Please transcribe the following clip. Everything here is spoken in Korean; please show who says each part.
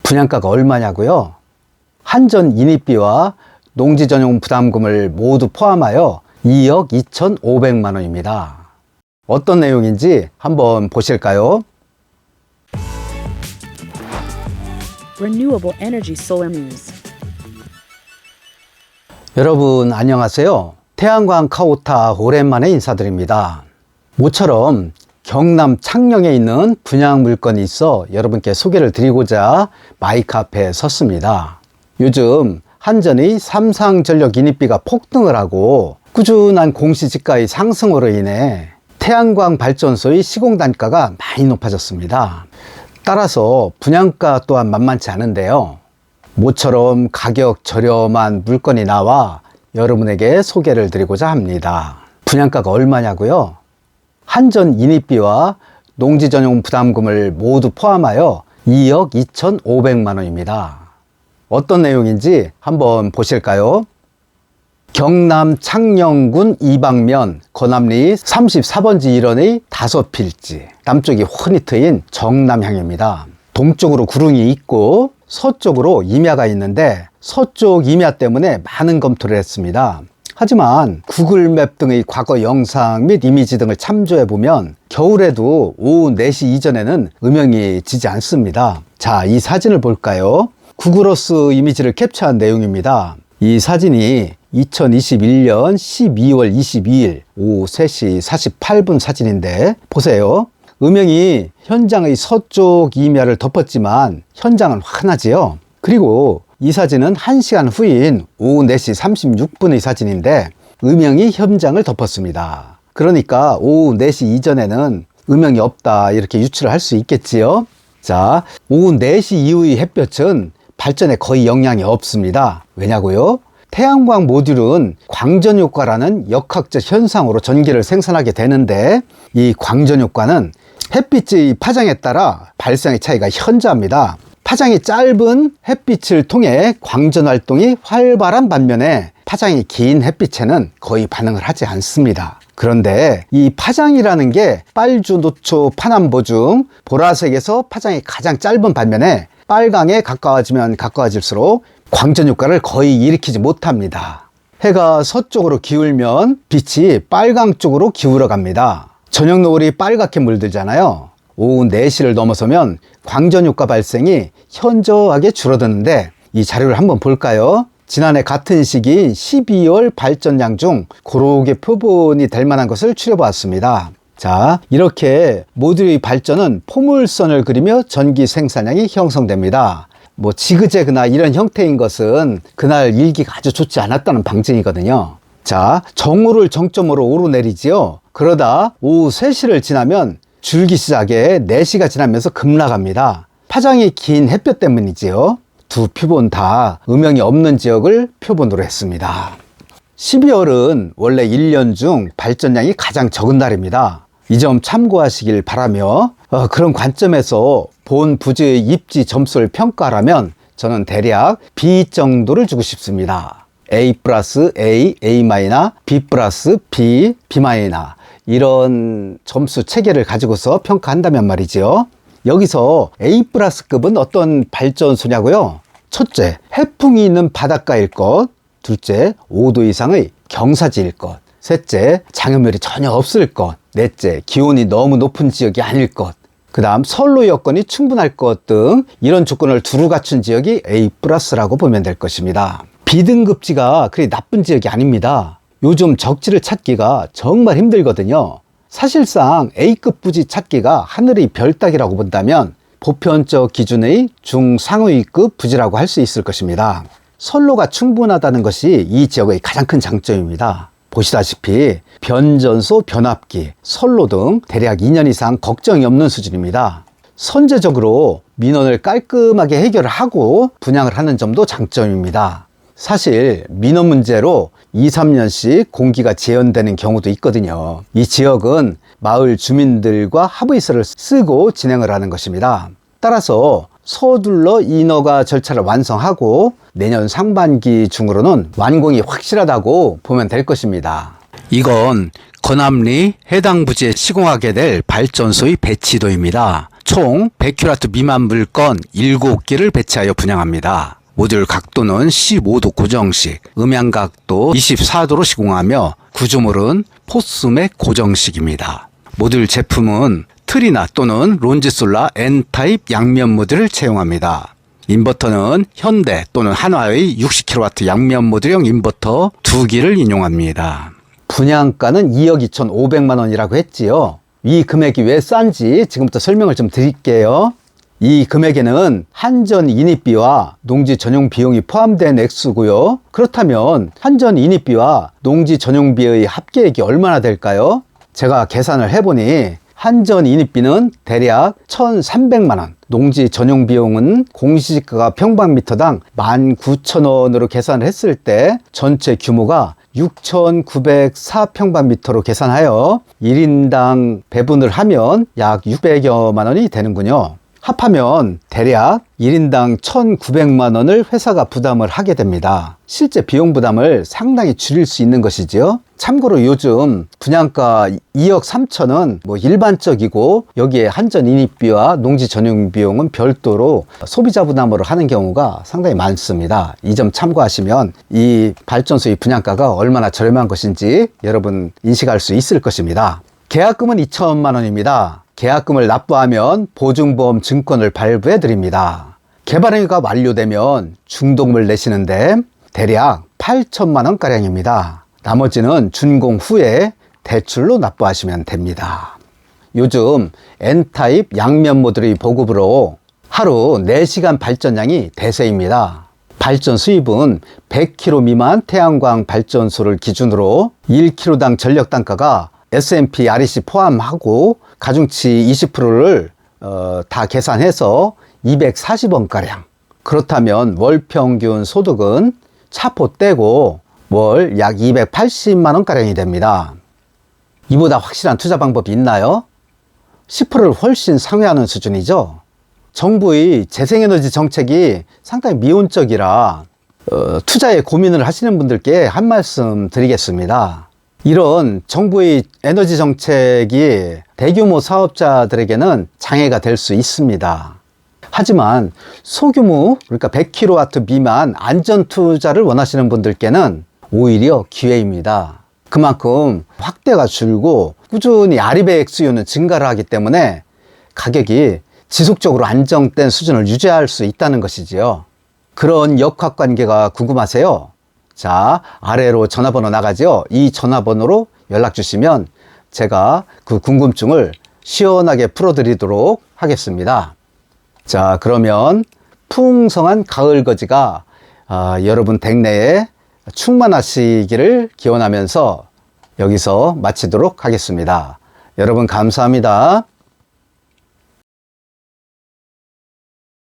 Speaker 1: 분양가가 얼마냐고요? 한전 인입비와 농지 전용 부담금을 모두 포함하여 2억 2,500만 원입니다. 어떤 내용인지 한번 보실까요?
Speaker 2: Renewable Energy Solar News.
Speaker 1: 여러분 안녕하세요. 태양광 카오타 오랜만에 인사드립니다. 모처럼 경남 창녕에 있는 분양 물건이 있어 여러분께 소개를 드리고자 마이크 앞에 섰습니다. 요즘 한전의 삼상전력 인입비가 폭등을 하고 꾸준한 공시지가의 상승으로 인해 태양광 발전소의 시공 단가가 많이 높아졌습니다. 따라서 분양가 또한 만만치 않은데요. 모처럼 가격 저렴한 물건이 나와 여러분에게 소개를 드리고자 합니다. 분양가가 얼마냐고요? 한전 인입비와 농지 전용 부담금을 모두 포함하여 2억 2,500만 원입니다. 어떤 내용인지 한번 보실까요? 경남 창녕군 이방면 건암리 34번지 1원의 5필지, 남쪽이 훤히 트인 정남향입니다. 동쪽으로 구릉이 있고 서쪽으로 임야가 있는데 서쪽 임야 때문에 많은 검토를 했습니다. 하지만 구글맵 등의 과거 영상 및 이미지 등을 참조해 보면 겨울에도 오후 4시 이전에는 음영이 지지 않습니다. 자, 이 사진을 볼까요? 구글어스 이미지를 캡처한 내용입니다. 이 사진이 2021년 12월 22일 오후 3시 48분 사진인데 보세요. 음영이 현장의 서쪽 임야를 덮었지만 현장은 환하지요. 그리고 이 사진은 1시간 후인 오후 4시 36분의 사진인데 음영이 현장을 덮었습니다. 그러니까 오후 4시 이전에는 음영이 없다 이렇게 유추를 할 수 있겠지요. 자, 오후 4시 이후의 햇볕은 발전에 거의 영향이 없습니다. 왜냐고요? 태양광 모듈은 광전 효과라는 역학적 현상으로 전기를 생산하게 되는데 이 광전 효과는 햇빛의 파장에 따라 발생의 차이가 현저합니다. 파장이 짧은 햇빛을 통해 광전 활동이 활발한 반면에 파장이 긴 햇빛에는 거의 반응을 하지 않습니다. 그런데 이 파장이라는 게 빨주, 노초, 파남보 중 보라색에서 파장이 가장 짧은 반면에 빨강에 가까워지면 가까워질수록 광전 효과를 거의 일으키지 못합니다. 해가 서쪽으로 기울면 빛이 빨강 쪽으로 기울어 갑니다. 저녁 노을이 빨갛게 물들잖아요. 오후 4시를 넘어서면 광전 효과 발생이 현저하게 줄어드는데 이 자료를 한번 볼까요? 지난해 같은 시기인 12월 발전량 중 고르게 표본이 될 만한 것을 추려보았습니다. 자, 이렇게 모듈의 발전은 포물선을 그리며 전기 생산량이 형성됩니다. 뭐 지그재그나 이런 형태인 것은 그날 일기가 아주 좋지 않았다는 방증이거든요. 자, 정오를 정점으로 오르내리지요. 그러다 오후 3시를 지나면 줄기 시작에 4시가 지나면서 급락합니다. 파장이 긴 햇볕 때문이지요. 두 표본 다 음영이 없는 지역을 표본으로 했습니다. 12월은 원래 1년 중 발전량이 가장 적은 달입니다. 이 점 참고하시길 바라며 그런 관점에서 본 부지의 입지 점수를 평가하라면 저는 대략 B 정도를 주고 싶습니다. A 플러스 A, A 마이너, B 플러스 B, B 마이너 이런 점수 체계를 가지고서 평가한다면 말이죠. 여기서 A 플러스급은 어떤 발전소냐고요? 첫째, 해풍이 있는 바닷가일 것. 둘째, 5도 이상의 경사지일 것. 셋째, 장애물이 전혀 없을 것. 넷째, 기온이 너무 높은 지역이 아닐 것. 그 다음 선로 여건이 충분할 것 등 이런 조건을 두루 갖춘 지역이 A 플러스라고 보면 될 것입니다. B등급지가 그리 나쁜 지역이 아닙니다. 요즘 적지를 찾기가 정말 힘들거든요. 사실상 A급 부지 찾기가 하늘의 별 따기라고 본다면 보편적 기준의 중상위급 부지라고 할 수 있을 것입니다. 선로가 충분하다는 것이 이 지역의 가장 큰 장점입니다. 보시다시피 변전소, 변압기, 선로 등 대략 2년 이상 걱정이 없는 수준입니다. 선제적으로 민원을 깔끔하게 해결을 하고 분양을 하는 점도 장점입니다. 사실 민원 문제로 2, 3년씩 공기가 재연되는 경우도 있거든요. 이 지역은 마을 주민들과 합의서를 쓰고 진행을 하는 것입니다. 따라서 서둘러 인허가 절차를 완성하고 내년 상반기 중으로는 완공이 확실하다고 보면 될 것입니다. 이건 건암리 해당 부지에 시공하게 될 발전소의 배치도입니다. 총 100kW 미만 물건 7개를 배치하여 분양합니다. 모듈 각도는 15도 고정식, 음향각도 24도로 시공하며 구조물은 포스맥 고정식입니다. 모듈 제품은 트리나 또는 론지솔라 N타입 양면 모듈을 채용합니다. 인버터는 현대 또는 한화의 60kW 양면 모듈형 인버터 2기를 인용합니다. 분양가는 2억 2,500만 원이라고 했지요. 이 금액이 왜 싼지 지금부터 설명을 좀 드릴게요. 이 금액에는 한전 인입비와 농지 전용 비용이 포함된 액수고요. 그렇다면 한전 인입비와 농지 전용비의 합계액이 얼마나 될까요? 제가 계산을 해보니 한전 인입비는 대략 1,300만 원, 농지 전용 비용은 공시지가가 평방미터당 19,000원으로 계산을 했을 때 전체 규모가 6,904평방미터로 계산하여 1인당 배분을 하면 약 600여만 원이 되는군요. 합하면 대략 1인당 1,900만 원을 회사가 부담을 하게 됩니다. 실제 비용 부담을 상당히 줄일 수 있는 것이죠. 참고로 요즘 분양가 2억 3천은 일반적이고 여기에 한전 인입비와 농지 전용 비용은 별도로 소비자 부담으로 하는 경우가 상당히 많습니다. 이 점 참고하시면 이 발전소의 분양가가 얼마나 저렴한 것인지 여러분 인식할 수 있을 것입니다. 계약금은 2천만 원입니다. 계약금을 납부하면 보증보험 증권을 발부해 드립니다. 개발행위가 완료되면 중도금을 내시는데 대략 8천만 원가량입니다. 나머지는 준공 후에 대출로 납부하시면 됩니다. 요즘 N타입 양면 모듈의 보급으로 하루 4시간 발전량이 대세입니다. 발전 수입은 100kW 미만 태양광 발전소를 기준으로 1kW당 전력 단가가 S&P REC 포함하고 가중치 20%를 다 계산해서 240원가량. 그렇다면 월 평균 소득은 차포 떼고 월 약 280만원가량이 됩니다. 이보다 확실한 투자 방법이 있나요? 10%를 훨씬 상회하는 수준이죠. 정부의 재생에너지 정책이 상당히 미온적이라 투자에 고민을 하시는 분들께 한 말씀 드리겠습니다. 이런 정부의 에너지 정책이 대규모 사업자들에게는 장애가 될 수 있습니다. 하지만 소규모, 그러니까 100kW 미만 안전 투자를 원하시는 분들께는 오히려 기회입니다. 그만큼 확대가 줄고 꾸준히 아리백 수요는 증가를 하기 때문에 가격이 지속적으로 안정된 수준을 유지할 수 있다는 것이지요. 그런 역학관계가 궁금하세요? 자, 아래로 전화번호 나가죠? 이 전화번호로 연락 주시면 제가 그 궁금증을 시원하게 풀어드리도록 하겠습니다. 자, 그러면 풍성한 가을 거지가 여러분 댁내에 충만하시기를 기원하면서 여기서 마치도록 하겠습니다. 여러분 감사합니다.